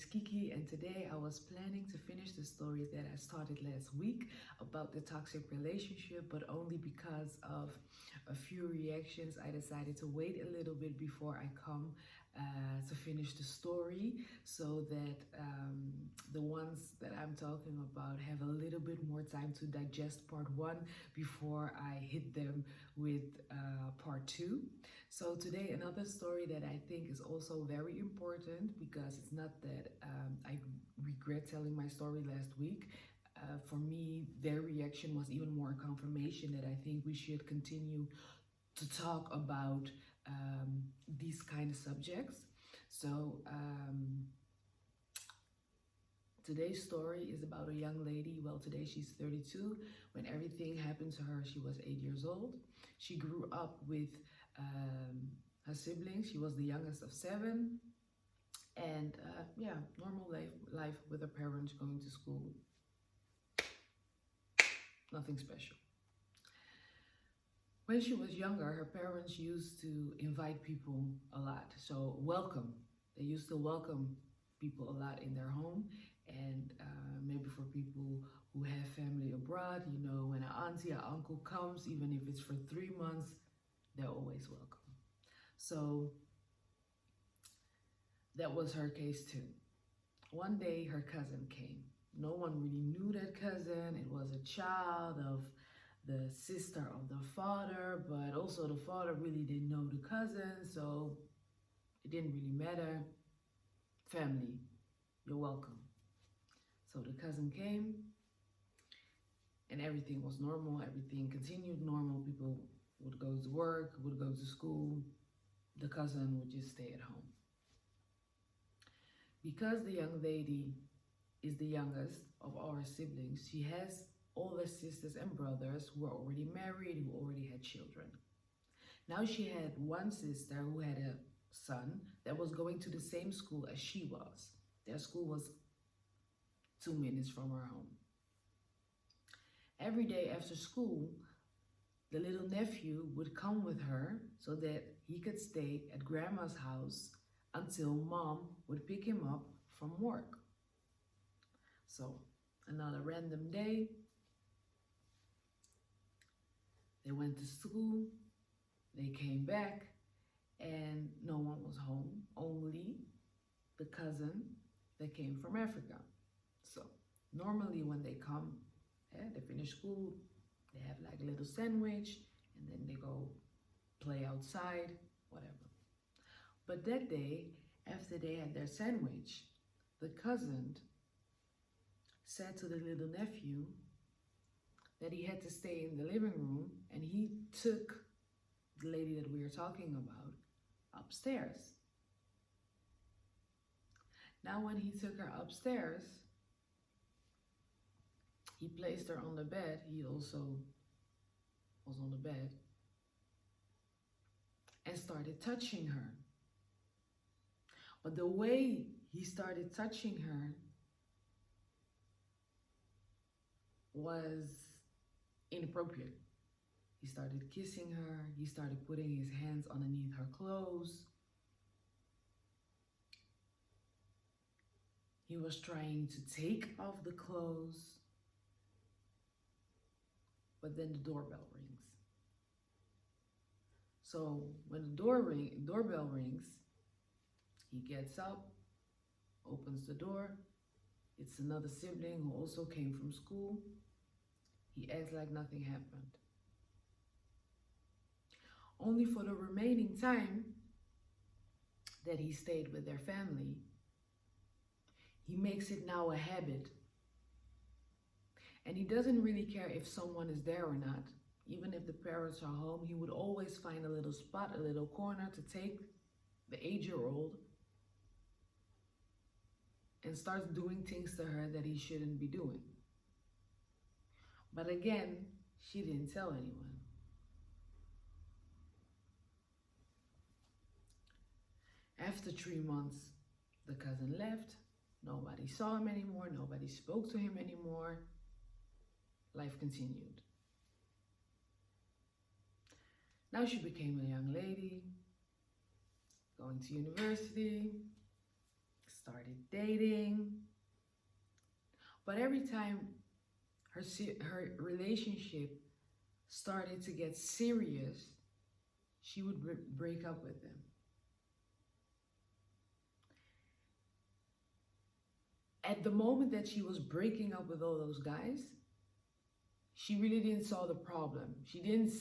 is Kiki, and today I was planning to finish the story that I started last week about the toxic relationship, but only because of a few reactions I decided to wait a little bit before I come to finish the story, so that the ones that I'm talking about have a little bit more time to digest part one before I hit them with part two. So today, another story that I think is also very important, because it's not that I regret telling my story last week. For me, their reaction was even more confirmation that I think we should continue to talk about these kind of subjects. So today's story is about a young lady. Well, today she's 32. When everything happened to her, she was 8 years old. She grew up with her siblings. She was the youngest of 7. And yeah, normal life with her parents, going to school. Nothing special. When she was younger, her parents used to invite people a lot. So welcome. They used to welcome people a lot in their home. And maybe for people who have family abroad, you know, when an auntie or uncle comes, even if it's for 3 months, they're always welcome. So that was her case too. One day her cousin came. No one really knew that cousin. It was a child of the sister of the father, but also the father really didn't know the cousin, so it didn't really matter. Family, you're welcome. So the cousin came and everything was normal. Everything continued normal. People would go to work, would go to school. The cousin would just stay at home. Because the young lady is the youngest of our siblings, she has older sisters and brothers who are already married, who already had children. Now she had one sister who had a son that was going to the same school as she was. Their school was 2 minutes from her home. Every day after school, the little nephew would come with her so that he could stay at grandma's house until mom would pick him up from work. So another random day, they went to school, they came back, and no one was home, only the cousin that came from Africa. So normally when they come, they finish school, they have like a little sandwich, and then they go play outside, whatever. But that day, after they had their sandwich, the cousin said to the little nephew that he had to stay in the living room, and he took the lady that we are talking about upstairs. Now when he took her upstairs, he placed her on the bed. He also was on the bed and started touching her. But the way he started touching her was inappropriate. He started kissing her. He started putting his hands underneath her clothes. He was trying to take off the clothes. But then the doorbell rings. So when the doorbell rings, he gets up, opens the door. It's another sibling who also came from school. He acts like nothing happened. Only for the remaining time that he stayed with their family, he makes it now a habit. And he doesn't really care if someone is there or not. Even if the parents are home, he would always find a little spot, a little corner to take the 8-year-old and starts doing things to her that he shouldn't be doing. But again, she didn't tell anyone. After 3 months, the cousin left. Nobody saw him anymore. Nobody spoke to him anymore. Life continued. Now she became a young lady, going to university, started dating. But every time her relationship started to get serious, she would break up with him. At the moment that she was breaking up with all those guys, she really didn't saw the problem. She didn't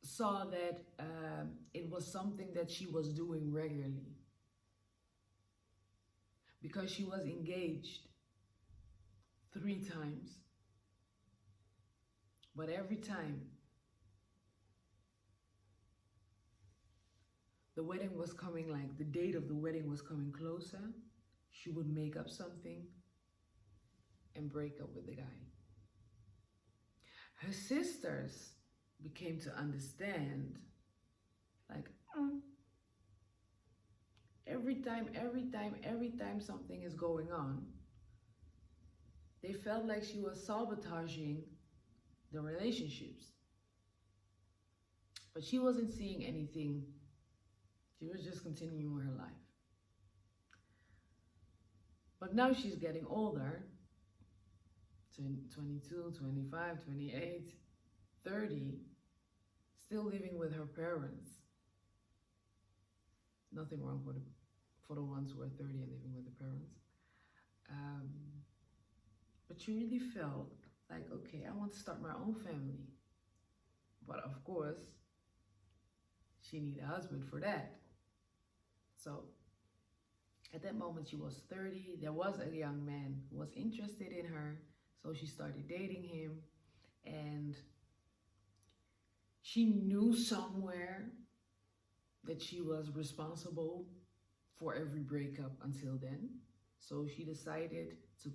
saw that it was something that she was doing regularly, because she was engaged 3 times. But every time the wedding was coming, like the date of the wedding was coming closer, she would make up something and break up with the guy. Her sisters became to understand, like, every time something is going on, they felt like she was sabotaging the relationships. But she wasn't seeing anything. She was just continuing her life. But now she's getting older, 22, 25, 28, 30, still living with her parents. Nothing wrong for the ones who are 30 and living with the parents. But she really felt like, okay, I want to start my own family. But of course, she needed a husband for that. So at that moment, she was 30. There was a young man who was interested in her. So she started dating him. And she knew somewhere that she was responsible for every breakup until then. So she decided to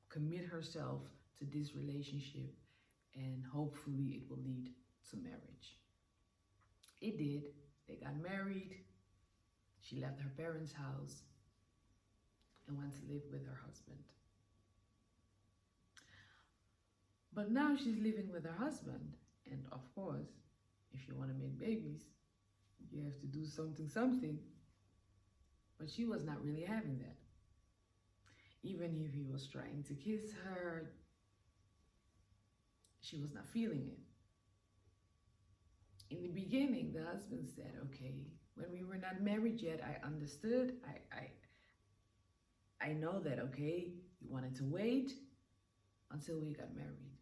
commit herself to this relationship, and hopefully it will lead to marriage. It did. They got married. She left her parents' house and went to live with her husband. But now she's living with her husband. And of course, if you want to make babies, you have to do something. But she was not really having that. Even if he was trying to kiss her, she was not feeling it. In the beginning, the husband said, okay, when we were not married yet, I understood. I know that, okay, you wanted to wait until we got married.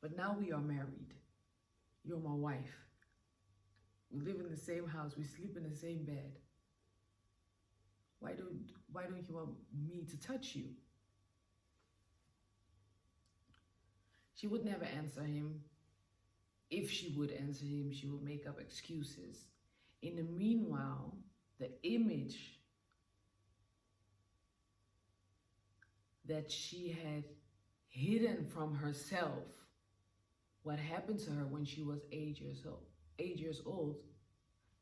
But now we are married. You're my wife. We live in the same house. We sleep in the same bed. Why don't you want me to touch you? She would never answer him. If she would answer him, she would make up excuses. In the meanwhile, the image that she had hidden from herself, what happened to her when she was 8 years old,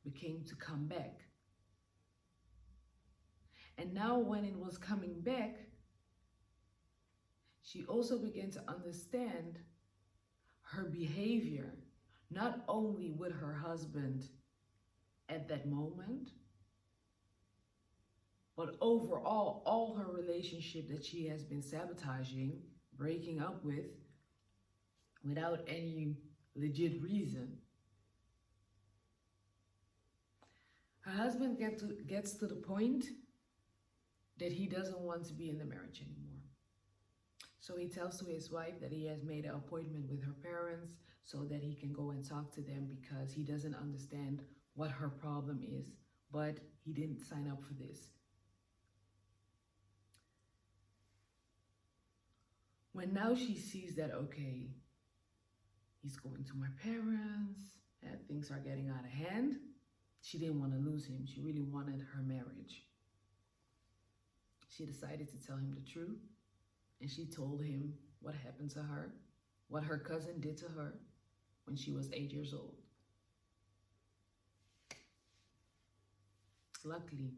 became to come back. And now when it was coming back, she also began to understand her behavior, not only with her husband at that moment, but overall, all her relationship that she has been sabotaging, breaking up with, without any legit reason. Her husband gets to the point that he doesn't want to be in the marriage anymore. So he tells to his wife that he has made an appointment with her parents so that he can go and talk to them, because he doesn't understand what her problem is, but he didn't sign up for this. When now she sees that, okay, he's going to my parents, and things are getting out of hand, she didn't want to lose him. She really wanted her marriage. She decided to tell him the truth, and she told him what happened to her, what her cousin did to her when she was 8 years old. Luckily,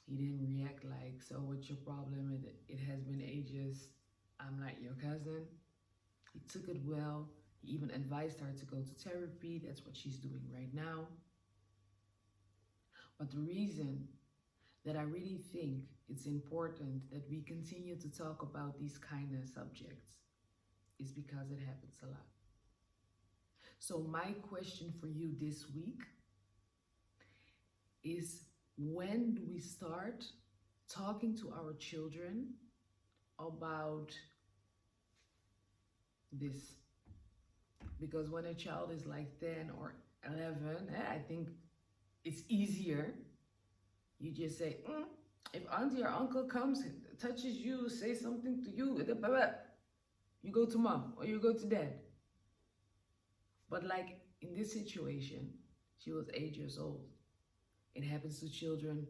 he didn't react like, so what's your problem? It has been ages. I'm not your cousin. He took it well. He even advised her to go to therapy. That's what she's doing right now. But the reason that I really think it's important that we continue to talk about these kind of subjects is because it happens a lot. So my question for you this week is, when do we start talking to our children about this? Because when a child is like 10 or 11, I think it's easier. You just say, if auntie or uncle comes, touches you, say something to you, you go to mom or you go to dad. But like in this situation, she was 8 years old. It happens to children.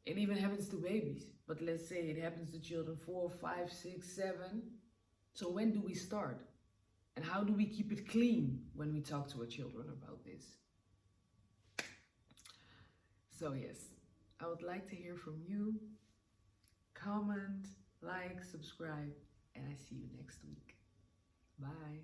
It even happens to babies. But let's say it happens to children 4, 5, 6, 7. So when do we start? And how do we keep it clean when we talk to our children about this? So yes, I would like to hear from you. Comment, like, subscribe, and I see you next week. Bye.